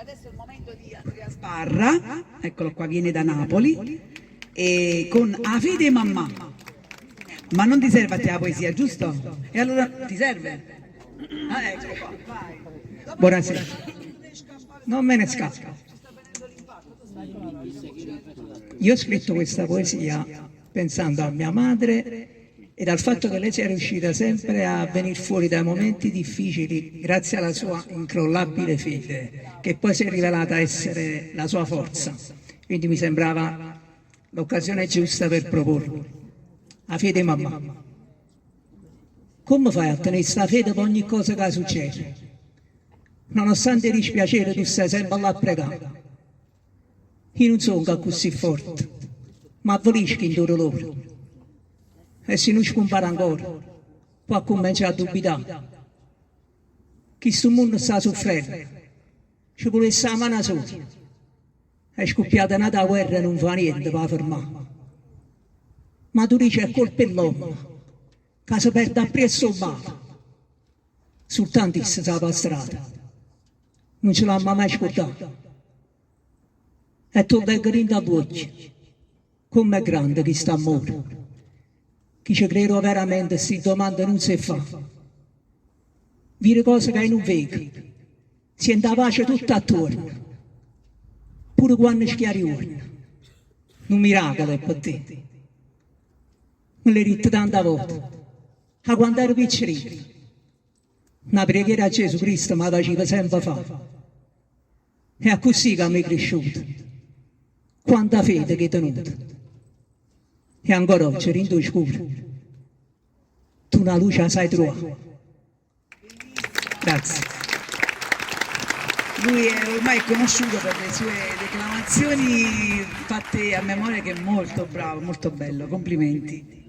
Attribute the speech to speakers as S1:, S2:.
S1: Adesso è il momento di Andrea Sbarra, eccolo qua, viene da Napoli, e con A fede mamma. Ma non ti serve a te la poesia, giusto? E allora ti serve? Ah, ecco qua, vai. Buonasera. Non me ne scappa. Io ho scritto questa poesia pensando a mia madre e dal fatto che lei sia riuscita sempre a venire fuori dai momenti difficili grazie alla sua incrollabile fede, che poi si è rivelata essere la sua forza. Quindi mi sembrava l'occasione giusta per proporlo. La fede mamma. Come fai a tenere questa fede per ogni cosa che succede? Nonostante il dispiacere tu stai sempre là a pregare. Io non sono così forte, ma avvolisco in dolore. E se non scompare ancora, poi comincia a dubitare. Chi sto mondo sta soffrendo, ci vuole essere la mano sola. È scoppiata una guerra e non fa niente per fermare. Ma tu dici è colpa dell'uomo, che si perde appresso il male. Soltanto si sa per strada. Non ce l'hanno mai ascoltato. E tu dai grinda a voce, come è grande chi sta a morire. Chi ci credo veramente, si domanda non si fa. Vire cose che non vedi, si è pace tutto attorno, pure quando schiariorna. Un miracolo è per te. Non l'hai detto tante volte, a quando ero piccolino. Una preghiera a Gesù Cristo mi faceva sempre fa. E è così che mi è cresciuto. Quanta fede che hai tenuto. E ancora oggi, in tuo scuro, tu una luce la sai trovare. Grazie.
S2: Lui è ormai conosciuto per le sue declamazioni fatte a memoria, che è molto bravo, molto bello, complimenti.